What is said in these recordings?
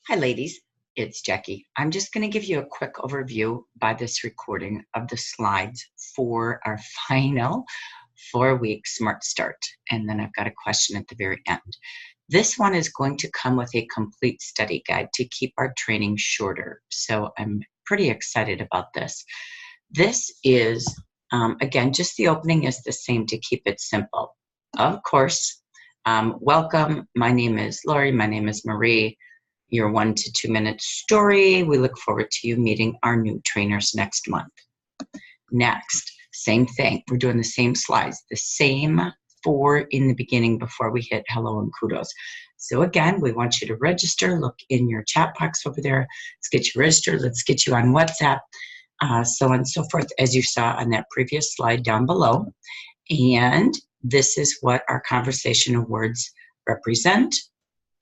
Hi, ladies. It's Jackie. I'm just going to give you a quick overview by this recording of the slides for our final 4-week Smart Start. And then I've got a question at the very end. This one is going to come with a complete study guide to keep our training shorter. So I'm pretty excited about this. This is, again, just the opening is the same to keep it simple. Of course, welcome. My name is Lori. My name is Marie. Your 1 to 2 minute story. We look forward to you meeting our new trainers next month. Next, same thing. We're doing the same slides, the same 4 in the beginning before we hit hello and kudos. So again, we want you to register. Look in your chat box over there. Let's get you registered. Let's get you on WhatsApp, so on and so forth, as you saw on that previous slide down below. And this is what our conversation awards represent.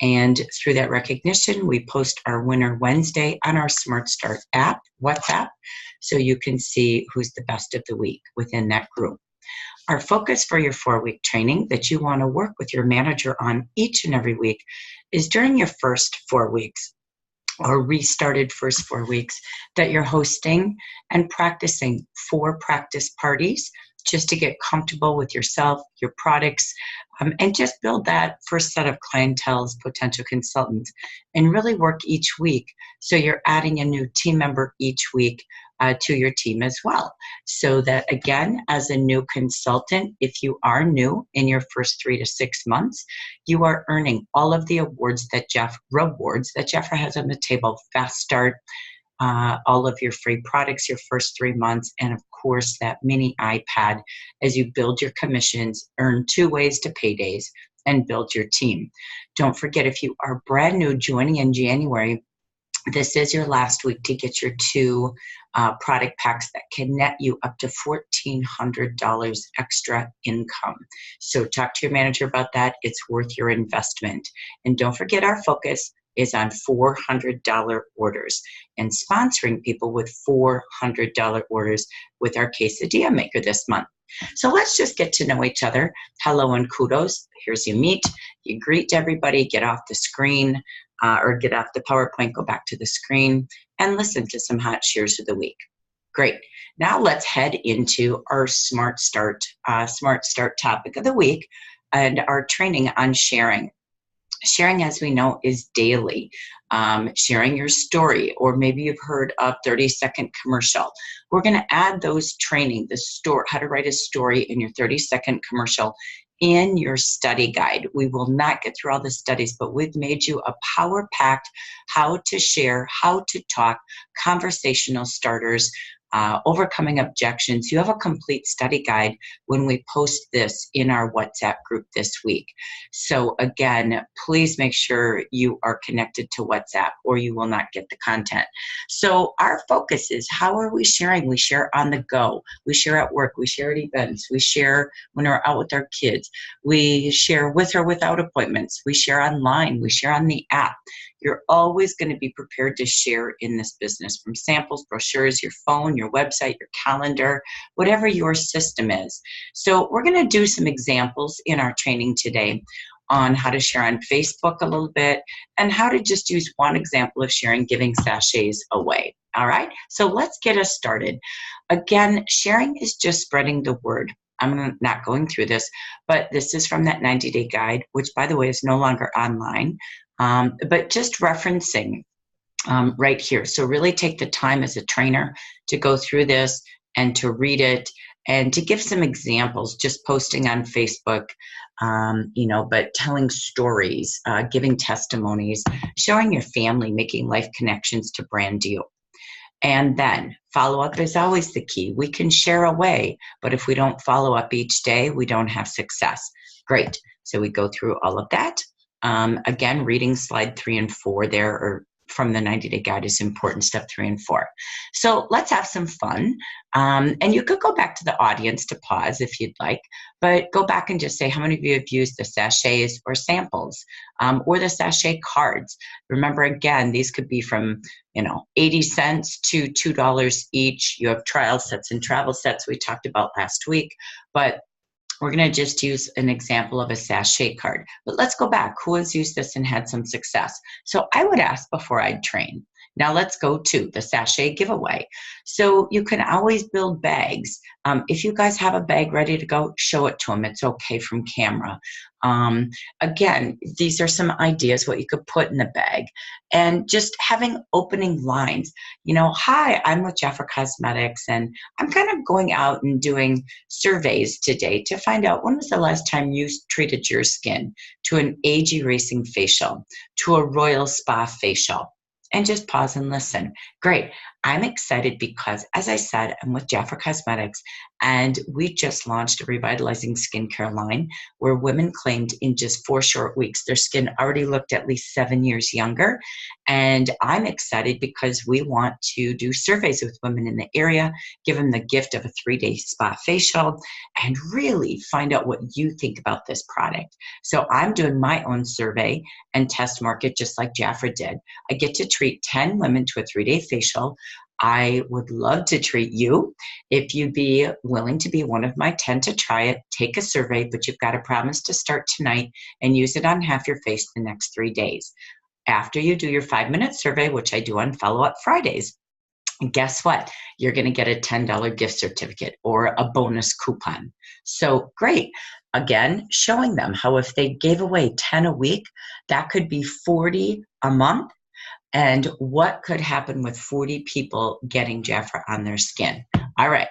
And through that recognition, we post our winner Wednesday on our Smart Start app, WhatsApp, so you can see who's the best of the week within that group. Our focus for your 4-week training that you want to work with your manager on each and every week is during your first 4 weeks or restarted first 4 weeks that you're hosting and practicing 4 practice parties just to get comfortable with yourself, your products, and just build that first set of clientele's potential consultants and really work each week. So you're adding a new team member each week to your team as well. So that again, as a new consultant, if you are new in your first 3 to 6 months, you are earning all of the awards that Jeff has on the table. Fast Start, all of your free products your first 3 months, and of course that mini iPad as you build your commissions, earn 2 ways to paydays, and build your team. Don't forget, if you are brand new joining in January, this is your last week to get your 2 product packs that can net you up to $1,400 extra income. So talk to your manager about that. It's worth your investment. And don't forget, our focus is on $400 orders and sponsoring people with $400 orders with our quesadilla maker this month. So let's just get to know each other. Hello and kudos. Here's you meet, you greet everybody, get off the screen or get off the PowerPoint, go back to the screen and listen to some hot shares of the week. Great. Now let's head into our Smart Start topic of the week and our training on sharing. Sharing, as we know, is daily. Sharing your story, or maybe you've heard of 30-second commercial. We're going to add those training, how to write a story in your 30-second commercial in your study guide. We will not get through all the studies, but we've made you a power-packed how to share, how to talk, conversational starters, overcoming objections. You have a complete study guide when we post this in our WhatsApp group this week. So again, please make sure you are connected to WhatsApp or you will not get the content. So our focus is, how are we sharing? We share on the go. We share at work. We share at events. We share when we're out with our kids. We share with or without appointments. We share online. We share on the app. You're always going to be prepared to share in this business, from samples, brochures, your phone, your website, your calendar, whatever your system is. So we're going to do some examples in our training today on how to share on Facebook a little bit and how to just use one example of sharing, giving sachets away. All right, so let's get us started. Again, sharing is just spreading the word. I'm not going through this, but this is from that 90-day guide, which, by the way, is no longer online. But just referencing right here. So really take the time as a trainer to go through this and to read it and to give some examples, just posting on Facebook, but telling stories, giving testimonies, showing your family, making life connections to brand deal. And then follow-up is always the key. We can share away, but if we don't follow up each day, we don't have success. Great. So we go through all of that. Again, reading slide 3 and 4 there, or from the 90-day guide, is important, step 3 and 4. So let's have some fun. And you could go back to the audience to pause if you'd like, but go back and just say, how many of you have used the sachets or samples or the sachet cards? Remember, again, these could be from 80 cents to $2 each. You have trial sets and travel sets we talked about last week, but We're going to just use an example of a sachet card, but let's go back. Who has used this and had some success? So I would ask before I'd train. Now let's go to the sachet giveaway. So you can always build bags. If you guys have a bag ready to go, show it to them. It's okay from camera. Again, these are some ideas what you could put in the bag, and just having opening lines. You know, hi, I'm with Jafra Cosmetics, and I'm kind of going out and doing surveys today to find out when was the last time you treated your skin to an age erasing facial, to a royal spa facial. And just pause and listen. Great. I'm excited because, as I said, I'm with Jafra Cosmetics, and we just launched a revitalizing skincare line where women claimed in just 4 short weeks their skin already looked at least 7 years younger. And I'm excited because we want to do surveys with women in the area, give them the gift of a 3-day spa facial, and really find out what you think about this product. So I'm doing my own survey and test market just like Jafra did. I get to treat 10 women to a 3-day facial. I would love to treat you. If you'd be willing to be one of my 10 to try it, take a survey, but you've got to promise to start tonight and use it on half your face the next 3 days. After you do your 5-minute survey, which I do on follow-up Fridays, guess what? You're going to get a $10 gift certificate or a bonus coupon. So great. Again, showing them how if they gave away 10 a week, that could be 40 a month. And what could happen with 40 people getting Jafra on their skin? All right,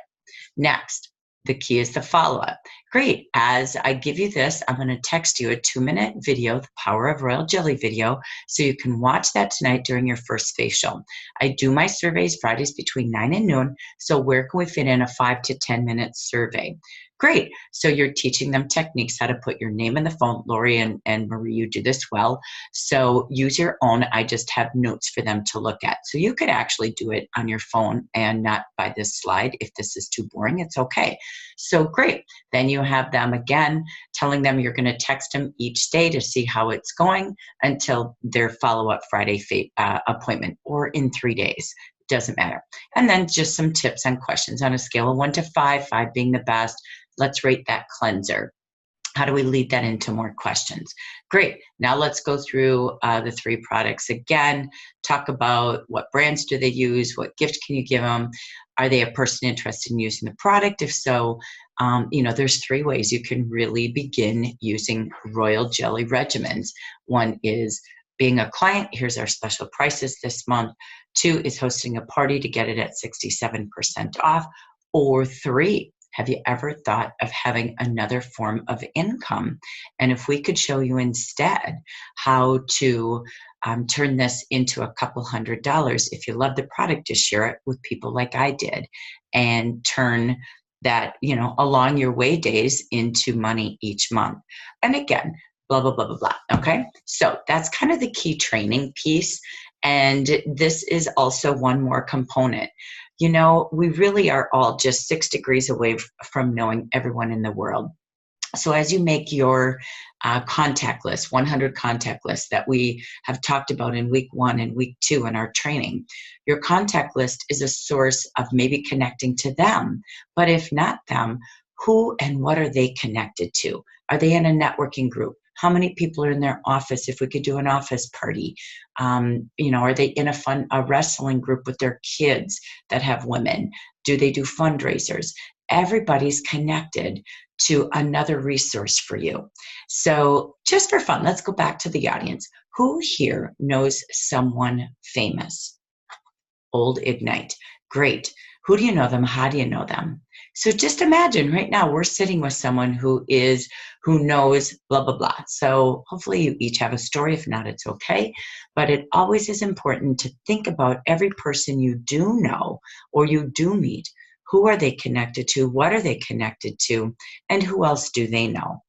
next. The key is the follow-up. Great. As I give you this, I'm going to text you a 2-minute video, the Power of Royal Jelly video, so you can watch that tonight during your first facial. I do my surveys Fridays between 9 and noon, so where can we fit in a 5 to 10-minute survey? Great. So you're teaching them techniques, how to put your name in the phone. Lori and Marie, you do this well. So use your own. I just have notes for them to look at. So you could actually do it on your phone and not by this slide. If this is too boring, it's okay. So great. Then you have them again, telling them you're going to text them each day to see how it's going until their follow-up Friday appointment, or in 3 days. Doesn't matter. And then just some tips and questions on a scale of 1 to 5, 5 being the best. Let's rate that cleanser. How do we lead that into more questions? Great. Now let's go through the 3 products again. Talk about what brands do they use? What gift can you give them? Are they a person interested in using the product? If so, there's 3 ways you can really begin using Royal Jelly regimens. One is being a client. Here's our special prices this month. 2 is hosting a party to get it at 67% off. Or 3, have you ever thought of having another form of income? And if we could show you instead how to turn this into a couple $100, if you love the product, just share it with people like I did and turn that, along your way days into money each month. And again, blah, blah, blah, blah, blah. Okay. So that's kind of the key training piece. And this is also one more component. We really are all just 6 degrees away from knowing everyone in the world. So as you make your contact list, 100 contact lists that we have talked about in week 1 and week 2 in our training, your contact list is a source of maybe connecting to them. But if not them, who and what are they connected to? Are they in a networking group? How many people are in their office? If we could do an office party, are they in a wrestling group with their kids that have women? Do they do fundraisers? Everybody's connected to another resource for you. So just for fun, let's go back to the audience. Who here knows someone famous? Old Ignite. Great. Who do you know them? How do you know them? So just imagine right now we're sitting with someone who knows blah, blah, blah. So hopefully you each have a story. If not, it's okay. But it always is important to think about every person you do know or you do meet. Who are they connected to? What are they connected to? And who else do they know?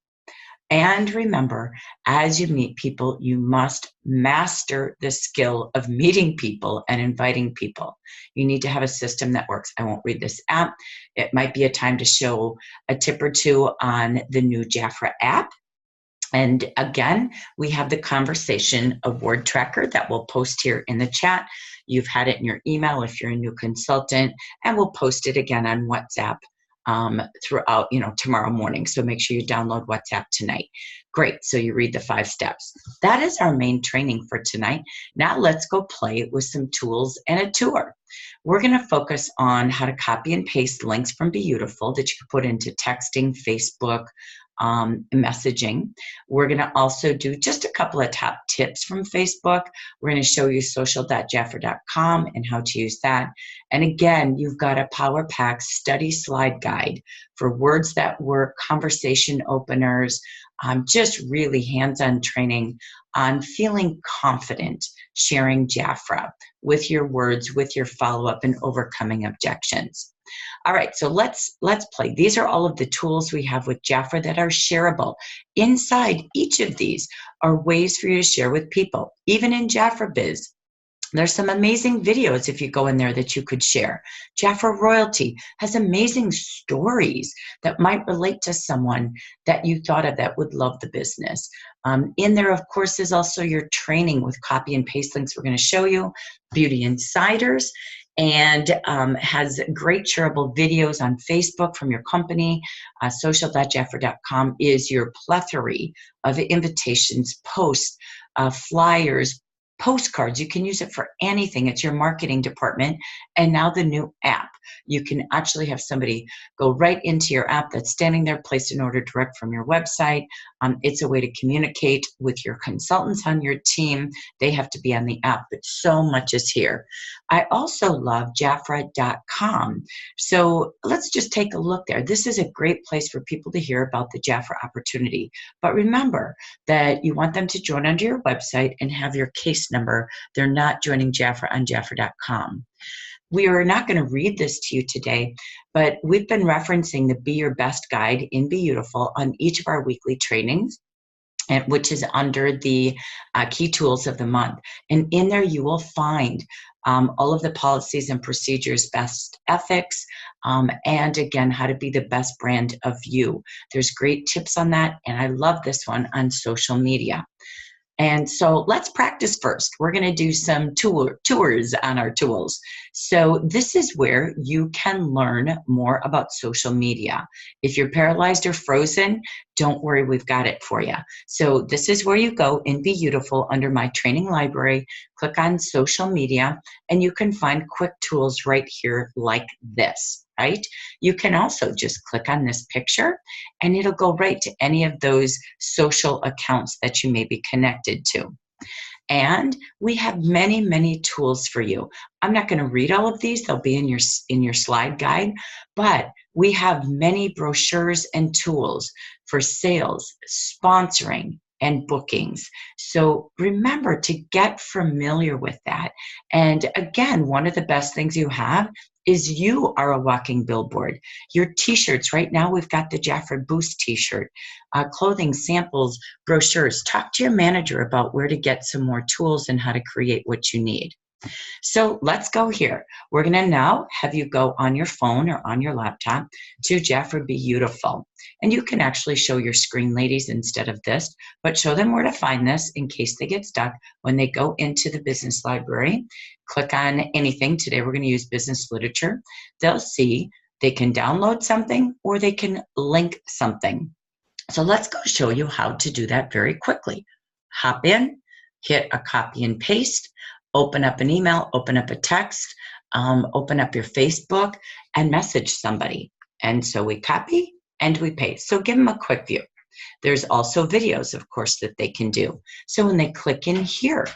And remember, as you meet people, you must master the skill of meeting people and inviting people. You need to have a system that works. I won't read this app. It might be a time to show a tip or 2 on the new Jafra app. And again, we have the conversation award tracker that we'll post here in the chat. You've had it in your email if you're a new consultant, and we'll post it again on WhatsApp throughout, tomorrow morning. So make sure you download WhatsApp tonight. Great. So you read the 5 steps. That is our main training for tonight. Now let's go play with some tools and a tour. We're going to focus on how to copy and paste links from Beautiful that you can put into texting, Facebook, messaging. We're going to also do just a couple of top tips from Facebook. We're going to show you social.jafra.com and how to use that. And again, you've got a Power Pack study slide guide for words that work, conversation openers, just really hands-on training on feeling confident sharing Jafra with your words, with your follow-up, and overcoming objections. All right, so let's play. These are all of the tools we have with Jafra that are shareable. Inside each of these are ways for you to share with people. Even in Jafra Biz, there's some amazing videos if you go in there that you could share. Jafra Royalty has amazing stories that might relate to someone that you thought of that would love the business. In there, of course, is also your training with copy and paste links we're going to show you, Beauty Insiders, and has great shareable videos on Facebook from your company. Social.jafra.com is your plethora of invitations, posts, flyers, postcards. You can use it for anything. It's your marketing department. And now the new app. You can actually have somebody go right into your app that's standing there, place an order direct from your website. It's a way to communicate with your consultants on your team. They have to be on the app, but so much is here. I also love Jafra.com. So let's just take a look there. This is a great place for people to hear about the Jafra opportunity. But remember that you want them to join under your website and have your case number. They're not joining Jafra on Jafra.com. We are not going to read this to you today, but we've been referencing the Be Your Best Guide in Beautiful on each of our weekly trainings, which is under the key tools of the month. And in there you will find all of the policies and procedures, best ethics, and again, how to be the best brand of you. There's great tips on that, and I love this one on social media. And so let's practice first. We're going to do some tours on our tools. So this is where you can learn more about social media. If you're paralyzed or frozen, don't worry, we've got it for you. So this is where you go in Beautiful under my training library, click on social media, and you can find quick tools right here like this. Right? You can also just click on this picture and it'll go right to any of those social accounts that you may be connected to. And we have many, many tools for you. I'm not going to read all of these. They'll be in your slide guide, but we have many brochures and tools for sales, sponsoring, and bookings. So remember to get familiar with that. And again, one of the best things you have is you are a walking billboard. Your t-shirts, right now we've got the Jafra Boost t-shirt, clothing samples, brochures. Talk to your manager about where to get some more tools and how to create what you need. So let's go here. We're going to now have you go on your phone or on your laptop to Jafra Beautiful. And you can actually show your screen, ladies, instead of this, but show them where to find this in case they get stuck. When they go into the business library, click on anything. Today we're going to use business literature. They'll see they can download something or they can link something. So let's go show you how to do that very quickly. Hop in, hit a copy and paste, open up an email, open up a text, open up your Facebook, and message somebody. And so we copy and we paste. So give them a quick view. There's also videos, of course, that they can do. So when they click in here,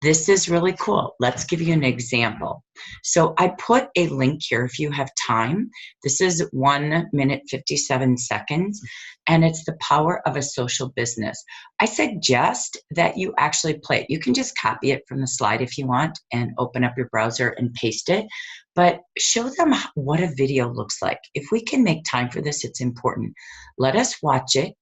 this is really cool. Let's give you an example. So I put a link here if you have time. This is 1 minute, 57 seconds, and it's the power of a social business. I suggest that you actually play it. You can just copy it from the slide if you want and open up your browser and paste it, but show them what a video looks like. If we can make time for this, it's important. Let us watch it.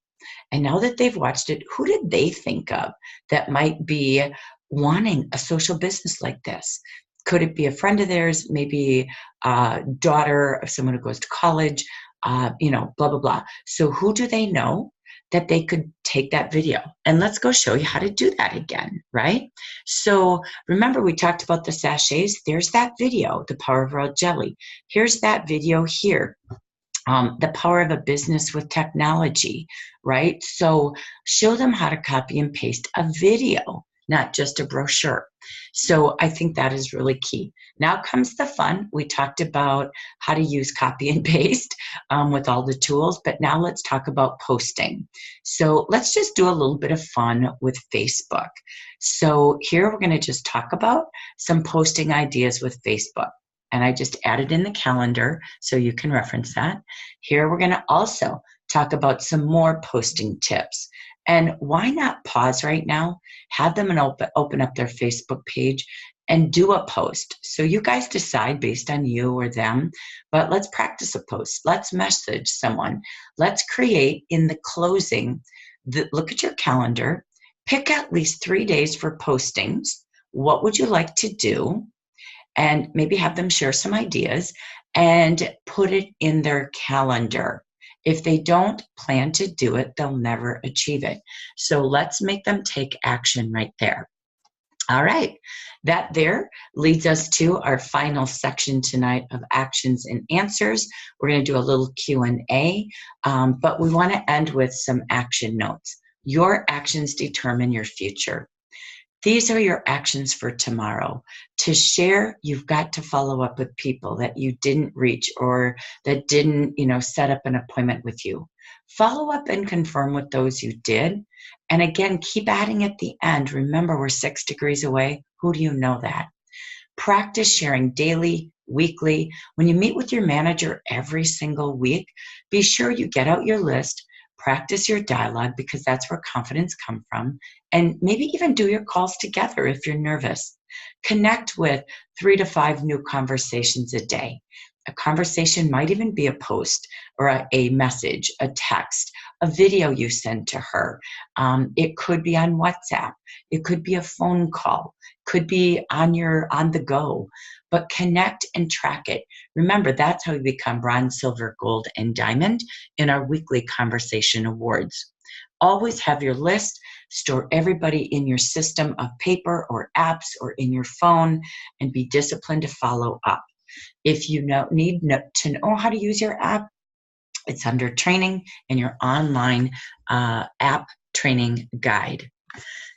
And now that they've watched it, who did they think of that might be wanting a social business like this? Could it be a friend of theirs, maybe a daughter of someone who goes to college, blah, blah, blah. So who do they know that they could take that video? And let's go show you how to do that again, right? So remember we talked about the sachets. There's that video, The Power of Royal Jelly. Here's that video here. The power of a business with technology, right? So show them how to copy and paste a video, not just a brochure. So I think that is really key. Now comes the fun. We talked about how to use copy and paste with all the tools, but now let's talk about posting. So let's just do a little bit of fun with Facebook. So here we're going to just talk about some posting ideas with Facebook. And I just added in the calendar so you can reference that. Here we're going to also talk about some more posting tips. And why not pause right now, have them open up their Facebook page and do a post. So you guys decide based on you or them, but let's practice a post. Let's message someone. Let's create in the closing, look at your calendar, pick at least 3 days for postings. What would you like to do? And maybe have them share some ideas and put it in their calendar. If they don't plan to do it, they'll never achieve it. So let's make them take action right there. All right, that there leads us to our final section tonight of actions and answers. We're going to do a little Q&A, but we want to end with some action notes. Your actions determine your future. These are your actions for tomorrow. To share, you've got to follow up with people that you didn't reach or that didn't, set up an appointment with you. Follow up and confirm with those you did. And again, keep adding at the end. Remember, we're 6 degrees away. Who do you know that? Practice sharing daily, weekly. When you meet with your manager every single week, be sure you get out your list. Practice your dialogue because that's where confidence comes from. And maybe even do your calls together if you're nervous. Connect with 3 to 5 new conversations a day. A conversation might even be a post or a message, a text, a video you send to her. It could be on WhatsApp. It could be a phone call. Could be on the go. But connect and track it. Remember, that's how we become bronze, silver, gold, and diamond in our weekly conversation awards. Always have your list. Store everybody in your system of paper or apps or in your phone, and be disciplined to follow up. If you need to know how to use your app, it's under training in your online app training guide.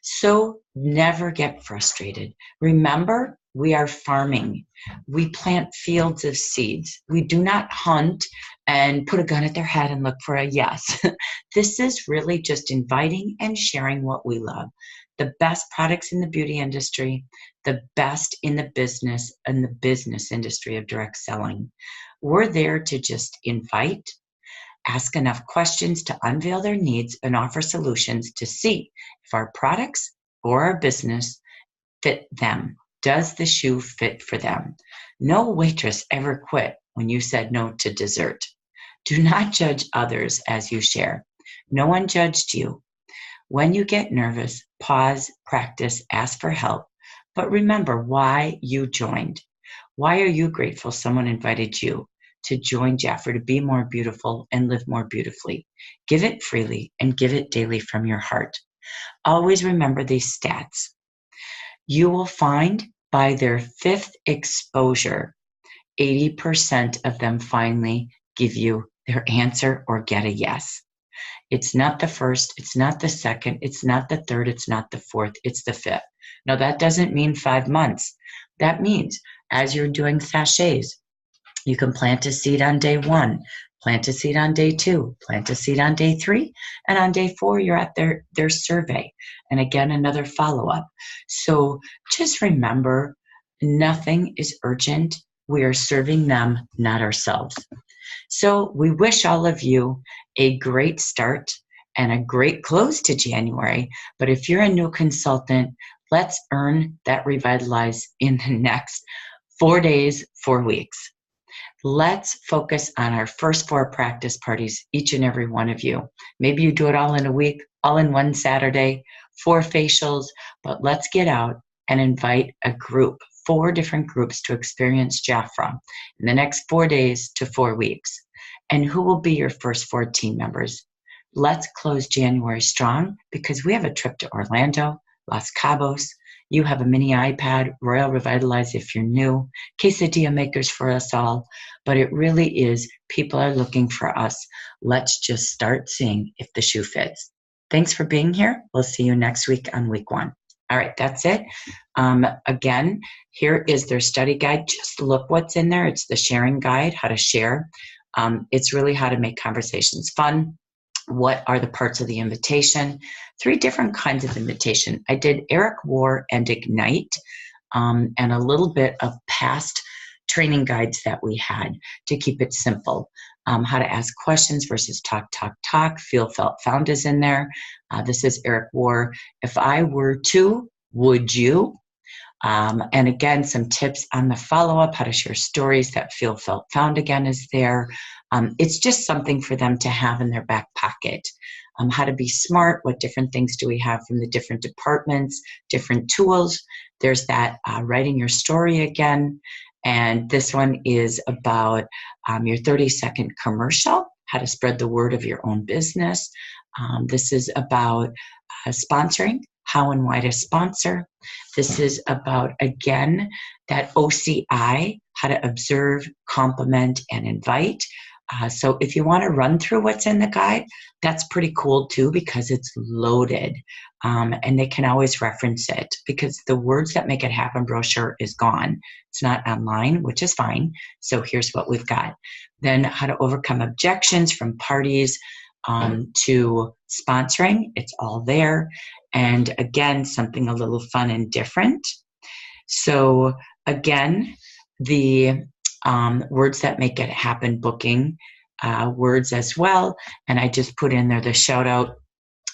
So never get frustrated. Remember, we are farming. We plant fields of seeds. We do not hunt and put a gun at their head and look for a yes. This is really just inviting and sharing what we love. The best products in the beauty industry, the best in the business industry of direct selling. We're there to just invite, ask enough questions to unveil their needs and offer solutions to see if our products or our business fit them. Does the shoe fit for them? No waitress ever quit when you said no to dessert. Do not judge others as you share. No one judged you. When you get nervous, pause, practice, ask for help. But remember why you joined. Why are you grateful someone invited you to join Jaffer to be more beautiful and live more beautifully? Give it freely and give it daily from your heart. Always remember these stats. You will find by their 5th exposure, 80% of them finally give you their answer or get a yes. It's not the 1st, it's not the 2nd, it's not the 3rd, it's not the 4th, it's the 5th. Now that doesn't mean 5 months. That means as you're doing sachets, you can plant a seed on day 1, plant a seed on day 2, plant a seed on day 3, and on day 4, you're at their survey. And again, another follow-up. So just remember, nothing is urgent. We are serving them, not ourselves. So we wish all of you a great start and a great close to January. But if you're a new consultant, let's earn that Revitalize in the next 4 days, 4 weeks. Let's focus on our first 4 practice parties, each and every one of you. Maybe you do it all in a week, all in one Saturday, 4 facials, but let's get out and invite a group, 4 different groups to experience Jafra in the next 4 days to 4 weeks. And who will be your first 4 team members? Let's close January strong because we have a trip to Orlando Los Cabos. You have a mini iPad, Royal Revitalize if you're new, quesadilla makers for us all. But it really is, people are looking for us. Let's just start seeing if the shoe fits. Thanks for being here. We'll see you next week on week 1. All right, that's it. Again, here is their study guide. Just look what's in there. It's the sharing guide, how to share. It's really how to make conversations fun. What are the parts of the invitation? 3 different kinds of invitation. I did Eric War and Ignite, and a little bit of past training guides that we had to keep it simple. How to ask questions versus talk. Feel, felt, found is in there. This is Eric War. If I were to, would you? And again, some tips on the follow-up, how to share stories. That feel, felt, found again is there. It's just something for them to have in their back pocket. How to be smart, what different things do we have from the different departments, different tools. There's that writing your story again. And this one is about your 30-second commercial, how to spread the word of your own business. This is about sponsoring, how and why to sponsor. This is about, again, that OCI, how to observe, compliment, and invite. So if you want to run through what's in the guide, that's pretty cool too, because it's loaded. And they can always reference it, because the words that make it happen brochure is gone. It's not online, which is fine. So here's what we've got. Then how to overcome objections from parties to sponsoring. It's all there. And again, something a little fun and different. So again, the words that make it happen booking words as well. And I just put in there the shout out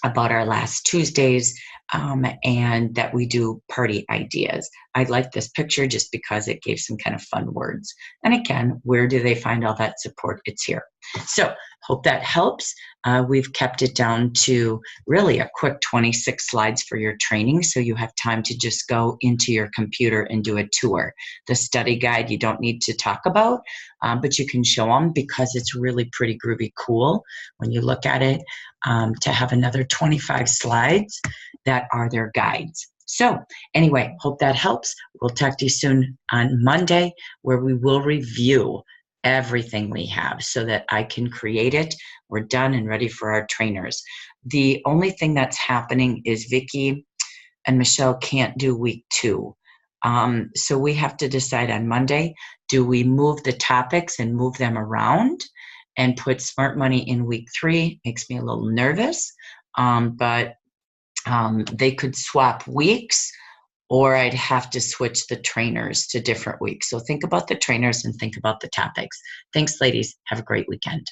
about our last Tuesdays and that we do party ideas. I like this picture just because it gave some kind of fun words. And again, where do they find all that support? It's here. So hope that helps. We've kept it down to really a quick 26 slides for your training, so you have time to just go into your computer and do a tour. The study guide you don't need to talk about, but you can show them because it's really pretty groovy cool when you look at it, to have another 25 slides that are their guides. So anyway, hope that helps. We'll talk to you soon on Monday, where we will review everything we have so that I can create it. We're done and ready for our trainers. The only thing that's happening is Vicki and Michelle can't do week 2. So we have to decide on Monday, do we move the topics and move them around and put Smart Money in week 3? Makes me a little nervous, but they could swap weeks, or I'd have to switch the trainers to different weeks. So think about the trainers and think about the topics. Thanks, ladies. Have a great weekend.